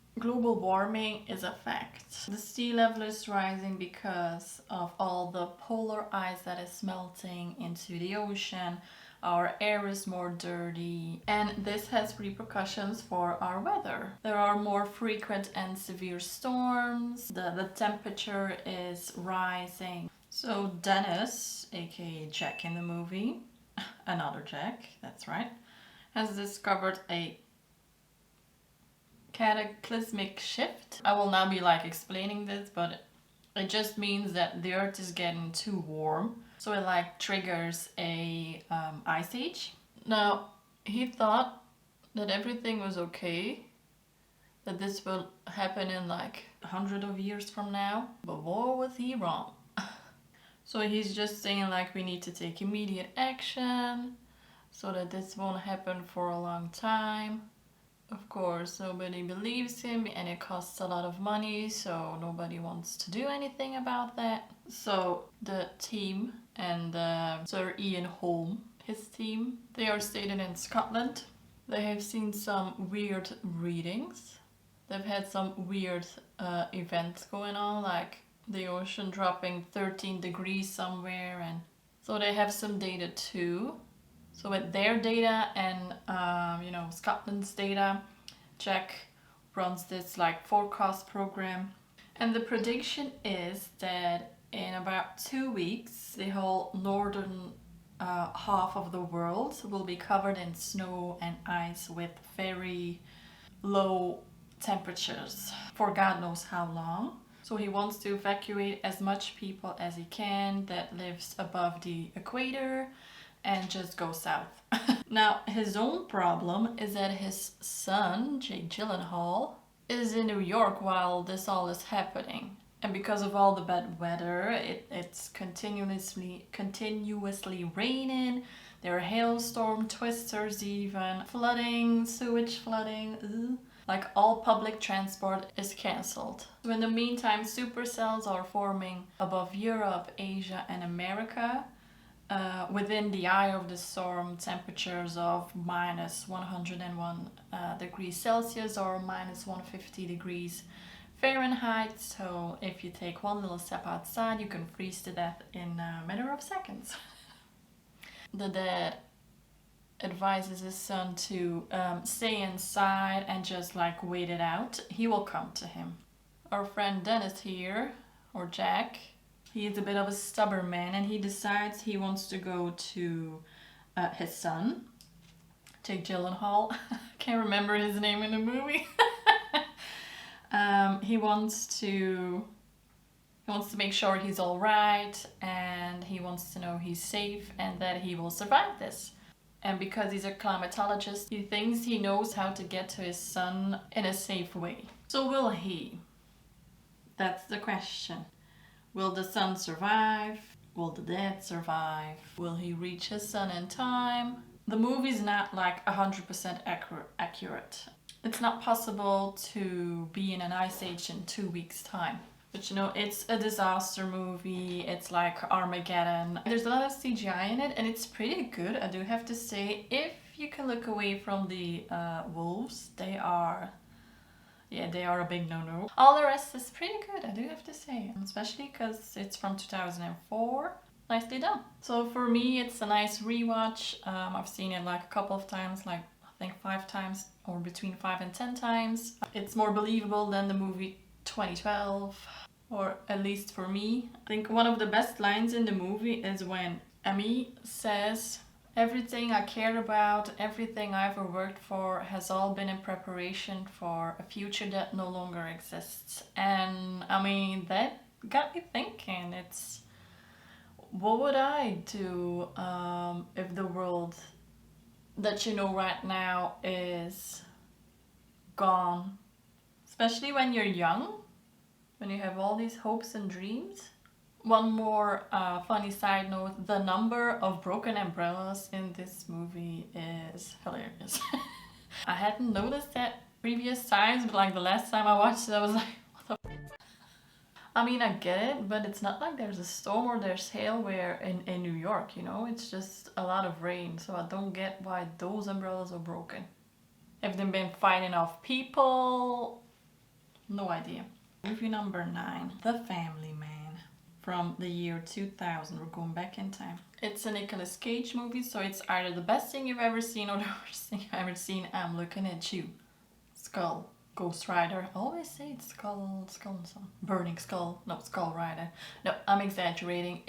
is a fact. The sea level is rising because of all the polar ice that is melting into the ocean. Our air is more dirty, and this has repercussions for our weather. There are more frequent and severe storms. The temperature is rising. So Dennis, aka Jack in the movie, another Jack, that's right, has discovered a cataclysmic shift. I will not be like explaining this, but it just means that the earth is getting too warm. So it like triggers a ice age. Now, he thought that everything was okay, that this will happen in like 100 of years from now, but boy was he wrong. So he's just saying like we need to take immediate action so that this won't happen for a long time. Of course, nobody believes him and it costs a lot of money, so nobody wants to do anything about that. So the team and Sir Ian Holm his team. They are staying in Scotland. They have seen some weird readings. They've had some weird events going on, like the ocean dropping 13 degrees somewhere, and so they have some data too. So with their data and Scotland's data, Jack runs this like forecast program, and the prediction is that in about 2 weeks the whole northern half of the world will be covered in snow and ice with very low temperatures for God knows how long. So he wants to evacuate as much people as he can that lives above the equator and just go south. Now, his own problem is that his son, Jake Gyllenhaal, is in New York while this all is happening. And because of all the bad weather, it's continuously raining. There are hailstorm, twisters even, flooding, sewage flooding. Ugh. Like all public transport is cancelled. So in the meantime, supercells are forming above Europe, Asia and America. Within the eye of the storm, temperatures of minus 101 degrees Celsius or minus 150 degrees Fahrenheit. So if you take one little step outside, you can freeze to death in a matter of seconds. The dad advises his son to stay inside and just like wait it out. He will come to him. Our friend Dennis here, or Jack, he is a bit of a stubborn man, and he decides he wants to go to his son, Jake Gyllenhaal. Can't remember his name in the movie. He wants to make sure he's all right, and he wants to know he's safe and that he will survive this. And because he's a climatologist, he thinks he knows how to get to his son in a safe way. So will he? That's the question. Will the son survive? Will the dad survive? Will he reach his son in time? The movie's not like 100% accurate. It's not possible to be in an ice age in 2 weeks' time. But it's a disaster movie. It's like Armageddon. There's a lot of CGI in it, and it's pretty good, I do have to say. If you can look away from the wolves, they are a big no-no. All the rest is pretty good, I do have to say. Especially because it's from 2004. Nicely done. So for me, it's a nice rewatch. I've seen it like a couple of times, like I think 5 times, or between 5 and 10 times. It's more believable than the movie 2012, or at least for me. I think one of the best lines in the movie is when Emmy says, "Everything I cared about, everything I ever worked for has all been in preparation for a future that no longer exists." And I mean, that got me thinking. It's, what would I do if the world that you know right now is gone? Especially when you're young, when you have all these hopes and dreams. One more funny side note, the number of broken umbrellas in this movie is hilarious. I hadn't noticed that previous times, but like the last time I watched it, I was like, what the f? I mean, I get it, but it's not like there's a storm or there's hail where in New York, it's just a lot of rain, so I don't get why those umbrellas are broken. Have they been fighting off people? No idea. Movie number 9, The Family Man, from the year 2000. We're going back in time. It's a Nicolas Cage movie, so it's either the best thing you've ever seen or the worst thing you've ever seen. I'm looking at you. Skull. Ghost Rider. I always say it's Skull and something. Burning Skull. No, Skull Rider. No, I'm exaggerating.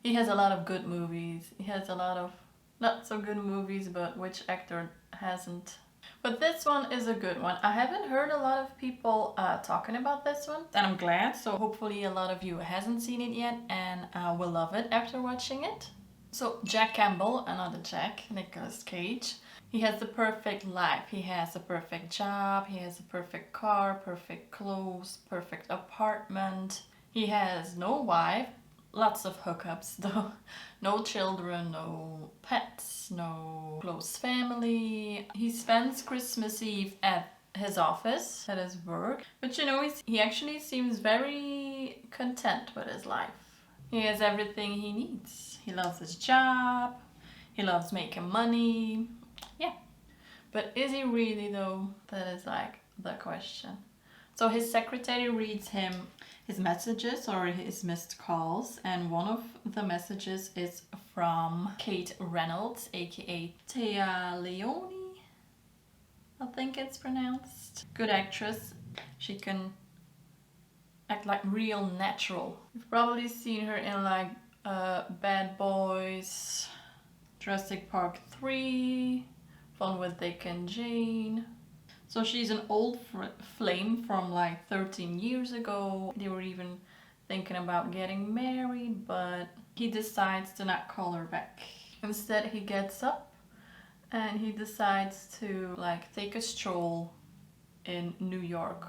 He has a lot of good movies. He has a lot of not so good movies, but which actor hasn't? But this one is a good one. I haven't heard a lot of people talking about this one, and I'm glad. So hopefully a lot of you hasn't seen it yet and will love it after watching it. So Jack Campbell, another Jack, Nicolas Cage, he has the perfect life. He has a perfect job, he has a perfect car, perfect clothes, perfect apartment. He has no wife, lots of hookups though, no children, no pets, no close family. He spends Christmas Eve at his office, at his work, but he actually seems very content with his life. He has everything he needs. He loves his job, He loves making money. Yeah. But is he really though? That is like the question. So his secretary reads him his messages or his missed calls, and one of the messages is from Kate Reynolds, aka Tia Leone, I think it's pronounced. Good actress. She can act like real natural. You've probably seen her in like Bad Boys, Jurassic Park 3, Fun with Dick and Jane. So she's an old flame from like 13 years ago. They were even thinking about getting married, but he decides to not call her back. Instead, he gets up and he decides to like take a stroll in New York.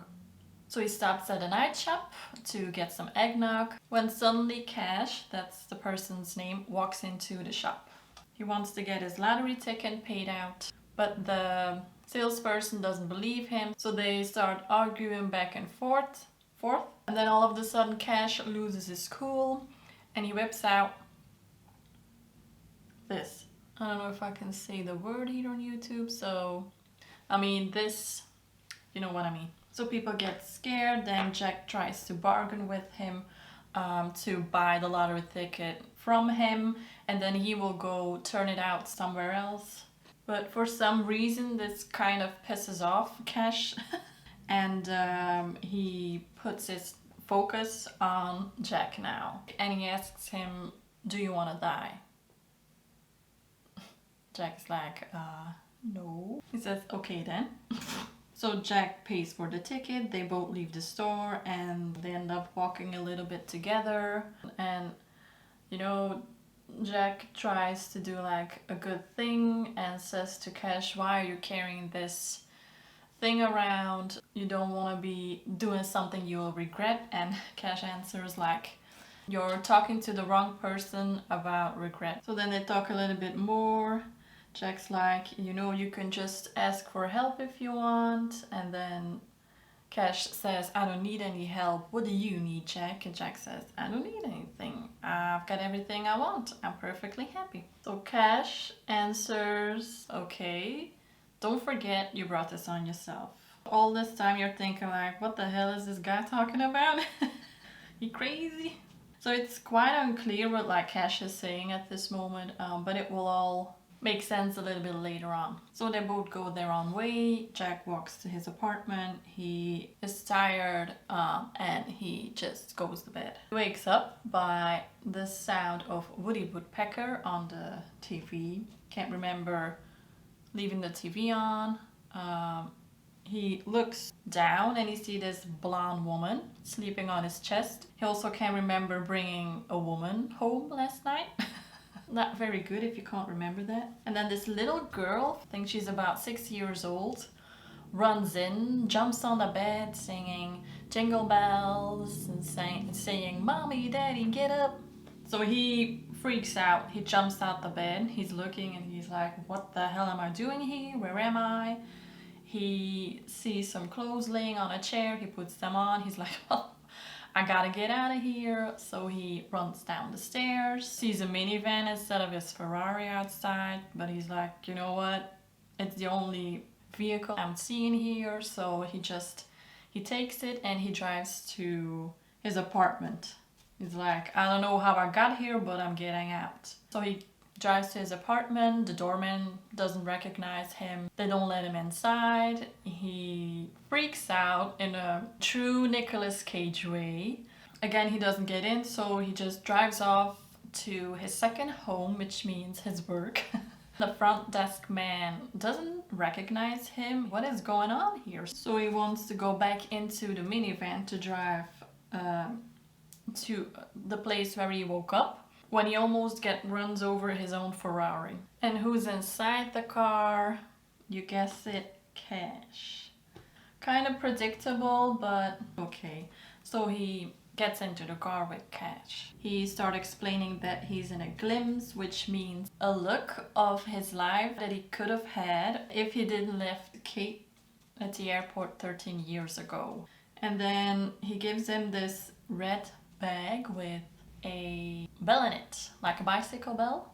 So he stops at a night shop to get some eggnog when suddenly Cash, that's the person's name, walks into the shop. He wants to get his lottery ticket paid out, but the salesperson doesn't believe him, so they start arguing back and forth. And then all of a sudden Cash loses his cool and he whips out this. I don't know if I can say the word here on YouTube, so I mean this, you know what I mean. So people get scared, then Jack tries to bargain with him to buy the lottery ticket from him, and then he will go turn it out somewhere else. But for some reason this kind of pisses off Cash and he puts his focus on Jack now. And he asks him, do you want to die? Jack's like, no. He says, okay then. So Jack pays for the ticket, they both leave the store and they end up walking a little bit together. And you know, Jack tries to do like a good thing and says to Cash, why are you carrying this thing around? You don't want to be doing something you'll regret. And Cash answers like, you're talking to the wrong person about regret. So then they talk a little bit more. Jack's like, you know, you can just ask for help if you want. And then Cash says, I don't need any help. What do you need, Jack? And Jack says, I don't need anything. I've got everything I want. I'm perfectly happy. So Cash answers, okay, don't forget you brought this on yourself. All this time you're thinking like, what the hell is this guy talking about? You crazy? So it's quite unclear what like Cash is saying at this moment, but it will all make sense a little bit later on. So they both go their own way. Jack walks to his apartment. He is tired and he just goes to bed. He wakes up by the sound of Woody Woodpecker on the TV. Can't remember leaving the TV on. He looks down and he sees this blonde woman sleeping on his chest. He also can't remember bringing a woman home last night. Not very good if you can't remember that. And then this little girl, I think she's about 6 years old, runs in, jumps on the bed singing Jingle Bells and saying, Mommy, Daddy, get up. So he freaks out. He jumps out the bed. He's looking and he's like, what the hell am I doing here? Where am I? He sees some clothes laying on a chair. He puts them on. He's like, well, I gotta get out of here. So he runs down the stairs, sees a minivan instead of his Ferrari outside, but he's like, you know what? It's the only vehicle I'm seeing here. So he takes it and he drives to his apartment. He's like, I don't know how I got here, but I'm getting out. So he drives to his apartment. The doorman doesn't recognize him. They don't let him inside. He freaks out in a true Nicolas Cage way. Again, he doesn't get in, so he just drives off to his second home, which means his work. The front desk man doesn't recognize him. What is going on here? So he wants to go back into the minivan to drive to the place where he woke up, when he almost runs over his own Ferrari. And who's inside the car? You guessed it, Cash. Kind of predictable, but okay. So he gets into the car with Cash. He starts explaining that he's in a glimpse, which means a look of his life that he could have had if he didn't left Kate at the airport 13 years ago. And then he gives him this red bag with a bell in it, like a bicycle bell.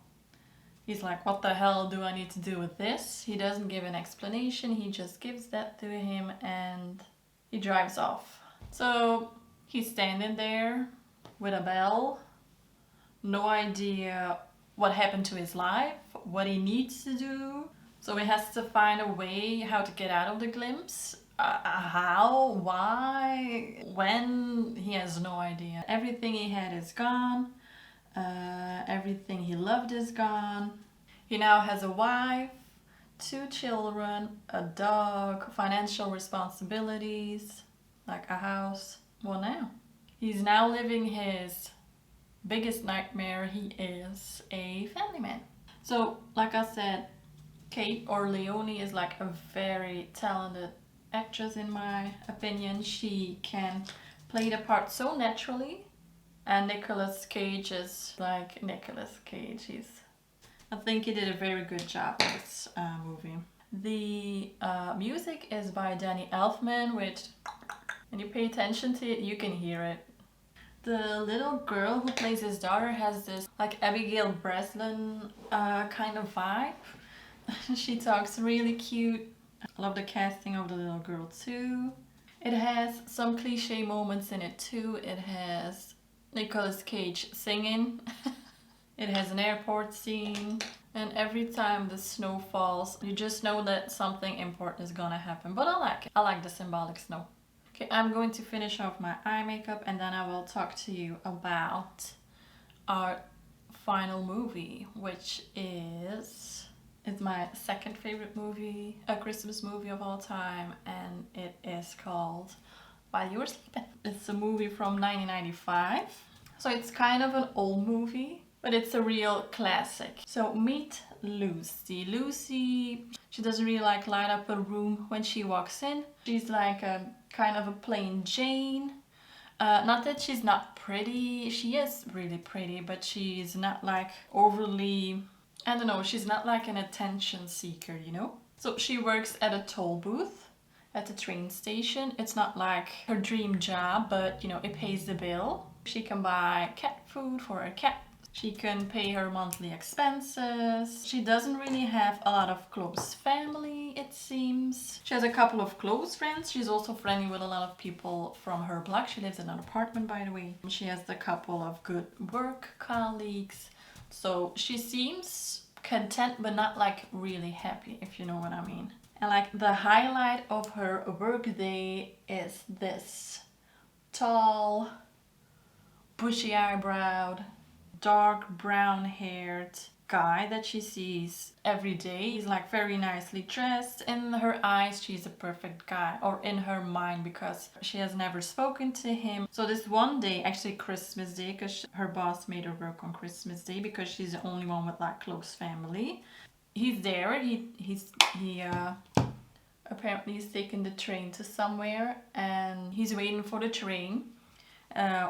He's like, what the hell do I need to do with this? He doesn't give an explanation, he just gives that to him and he drives off. So he's standing there with a bell, no idea what happened to his life, what he needs to do. So he has to find a way how to get out of the glimpse. How? Why? When? He has no idea. Everything he had is gone. Everything he loved is gone. He now has a wife, 2 children, a dog, financial responsibilities, like a house. Well, now he's now living his biggest nightmare. He is a family man. So, like I said, Kate or Leonie is like a very talented actress in my opinion. She can play the part so naturally. And Nicolas Cage is like Nicolas Cage. I think he did a very good job with this movie. The music is by Danny Elfman, which when you pay attention to it, you can hear it. The little girl who plays his daughter has this like Abigail Breslin kind of vibe. She talks really cute. I love the casting of the little girl too. It has some cliche moments in it too. It has Nicolas Cage singing. It has an airport scene. And every time the snow falls, you just know that something important is gonna happen. But I like it. I like the symbolic snow. Okay, I'm going to finish off my eye makeup and then I will talk to you about our final movie, which is my second favorite movie, a Christmas movie of all time, and it is called While You Were Sleeping. It's a movie from 1995, so it's kind of an old movie, but it's a real classic. So meet Lucy. Lucy, she doesn't really like light up a room when she walks in. She's like a kind of a plain Jane. Not that she's not pretty, she is really pretty, but she's not like overly, I don't know, she's not like an attention seeker, you know? So she works at a toll booth at the train station. It's not like her dream job, but you know, it pays the bill. She can buy cat food for her cat. She can pay her monthly expenses. She doesn't really have a lot of close family, it seems. She has a couple of close friends. She's also friendly with a lot of people from her block. She lives in an apartment, by the way. She has a couple of good work colleagues. So she seems content, but not like really happy, if you know what I mean. And like the highlight of her work day is this tall, bushy eyebrowed, dark brown haired guy that she sees every day. He's like very nicely dressed. In her eyes, she's a perfect guy, or in her mind, because she has never spoken to him. So this one day, actually Christmas Day, because her boss made her work on Christmas Day because she's the only one with like close family. He's there. He apparently is taking the train to somewhere, and he's waiting for the train.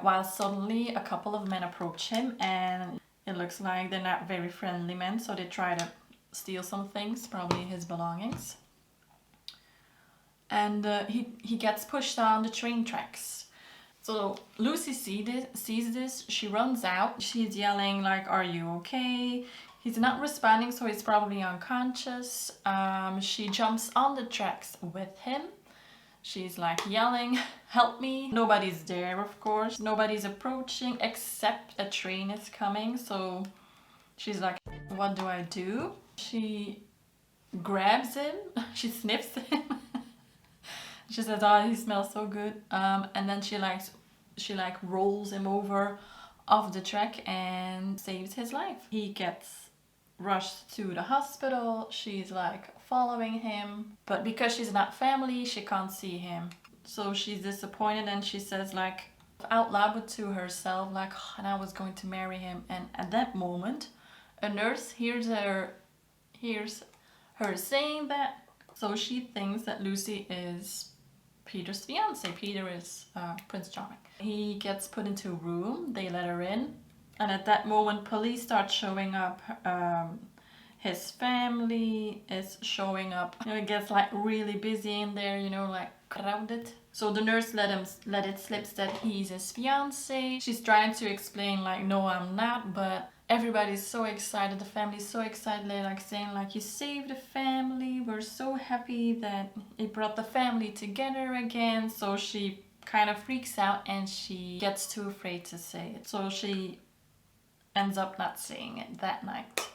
While suddenly a couple of men approach him, and it looks like they're not very friendly men, so they try to steal some things, probably his belongings. And he gets pushed on the train tracks. So Lucy sees this, she runs out, she's yelling like, "Are you okay?" He's not responding, so he's probably unconscious. She jumps on the tracks with him. She's like yelling, "Help me!" Nobody's there, of course. Nobody's approaching except a train is coming. So she's like, "What do I do?" She grabs him. She sniffs him. She says, "Oh, he smells so good." And then she rolls him over off the track and saves his life. He gets rushed to the hospital. She's like following him, but because she's not family, she can't see him. So she's disappointed, and she says like out loud to herself like, "Oh, and I was going to marry him." And at that moment, a nurse hears her saying that. So she thinks that Lucy is Peter's fiance. Peter is Prince Charming. He gets put into a room. They let her in, and at that moment, police start showing up. His family is showing up. You know, it gets like really busy in there, you know, like crowded. So the nurse let it slip that he's his fiance. She's trying to explain like, "No, I'm not," but Everybody's so excited, the family's so excited, they're like saying like, you saved the family, we're so happy that it brought the family together again. So she kind of freaks out and she gets too afraid to say it. So she ends up not saying it that night.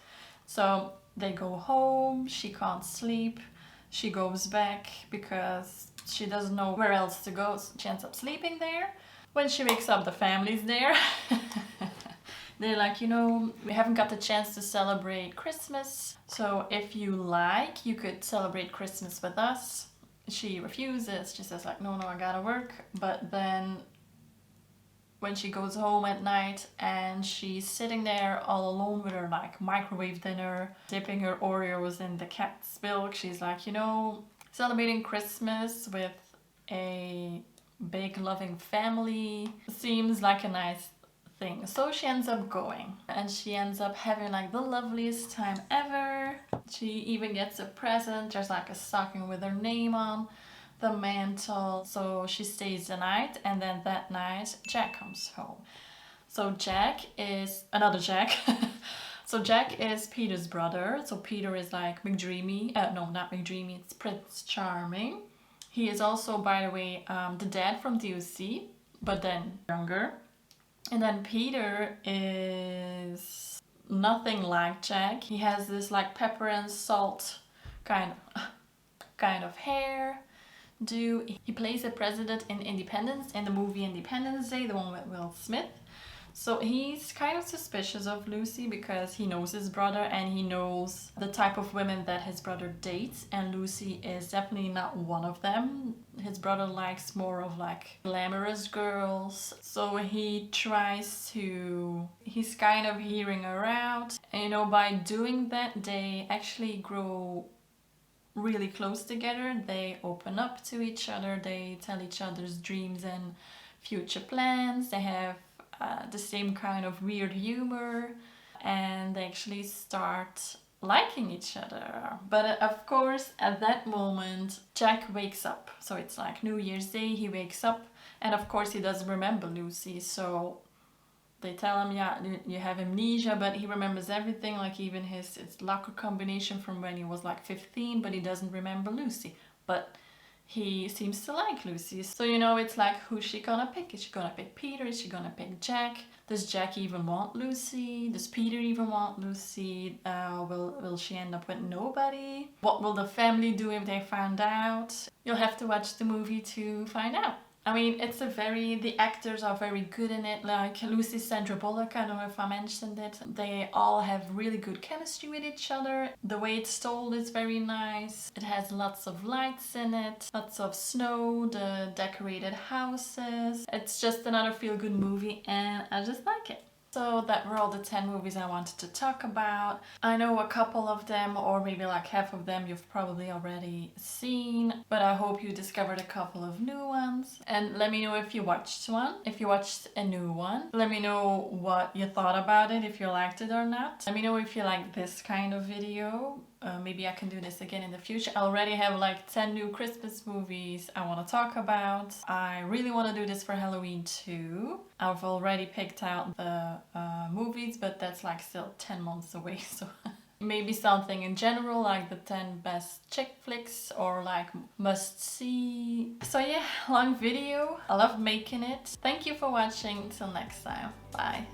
So they go home, she can't sleep, she goes back because she doesn't know where else to go, so she ends up sleeping there. When she wakes up, the family's there. They're like, you know, we haven't got the chance to celebrate Christmas, so if you like, you could celebrate Christmas with us. She refuses. She says like, no, I gotta work. But then when she goes home at night and she's sitting there all alone with her like microwave dinner, dipping her Oreos in the cat's milk, she's like, you know, celebrating Christmas with a big loving family seems like a nice thing. So she ends up going and she ends up having like the loveliest time ever. She even gets a present. There's like a stocking with her name on the mantle. So she stays the night, and then that night Jack comes home. So Jack is another Jack. So Jack is Peter's brother. So Peter is like McDreamy. No, not McDreamy, it's Prince Charming. He is also, by the way, the dad from DOC, but then younger. And then Peter is nothing like Jack. He has this like pepper and salt kind of hair. He plays the president in the movie Independence Day, the one with Will Smith. So he's kind of suspicious of Lucy because he knows his brother and he knows the type of women that his brother dates, and Lucy is definitely not one of them. His brother likes more of like glamorous girls, so he's kind of hearing her out. And you know, by doing that, they actually grow really close together. They open up to each other, they tell each other's dreams and future plans. They have the same kind of weird humor, and they actually start liking each other. But of course, at that moment, Jack wakes up. So it's like New Year's Day, he wakes up, and of course he doesn't remember Lucy. So they tell him, yeah, you have amnesia, but he remembers everything, like even his locker combination from when he was like 15, but he doesn't remember Lucy. But he seems to like Lucy. So, you know, it's like, who's she gonna pick? Is she gonna pick Peter? Is she gonna pick Jack? Does Jack even want Lucy? Does Peter even want Lucy? Will she end up with nobody? What will the family do if they find out? You'll have to watch the movie to find out. I mean, the actors are very good in it, like Lucy, Sandra Bullock, I don't know if I mentioned it. They all have really good chemistry with each other. The way it's told is very nice. It has lots of lights in it, lots of snow, the decorated houses. It's just another feel-good movie and I just like it. So that were all the 10 movies I wanted to talk about. I know a couple of them, or maybe like half of them, you've probably already seen, but I hope you discovered a couple of new ones. And let me know if you watched one, if you watched a new one. Let me know what you thought about it, if you liked it or not. Let me know if you like this kind of video. Maybe I can do this again in the future. I already have like 10 new Christmas movies I want to talk about. I really want to do this for Halloween too. I've already picked out the movies, but that's like still 10 months away, so maybe something in general, like the 10 best chick flicks or like must see. So yeah, long video. I love making it. Thank you for watching. Till next time. Bye.